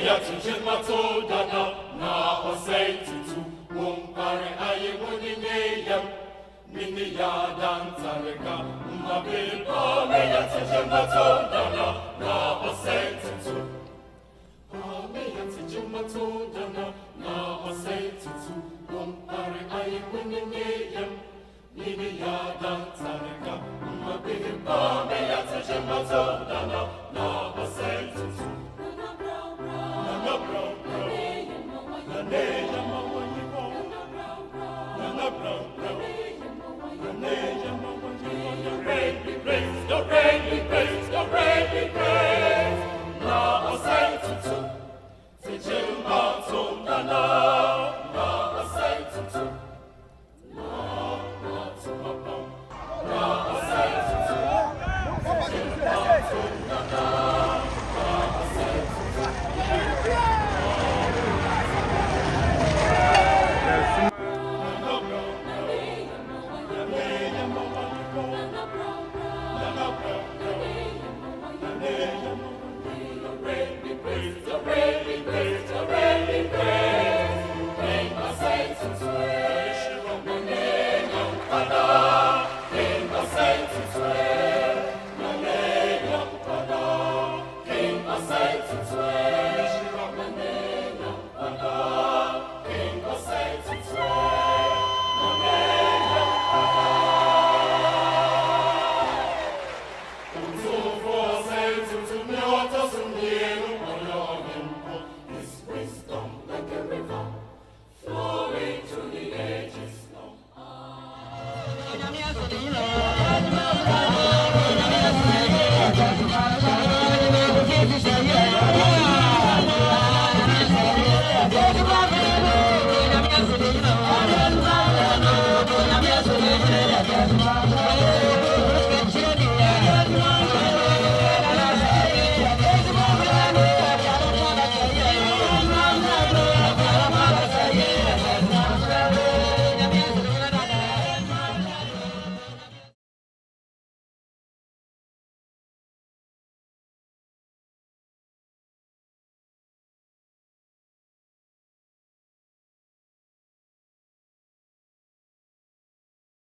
ya tuje matodana na osei tutu wompare aye wonine yam mini ya dantareka mabeba me ya tuje matodana na osei tutu me ya tuje matodana na osei tutu wompare aye wonine yam mini ya dantareka mabeba me ya tuje matodana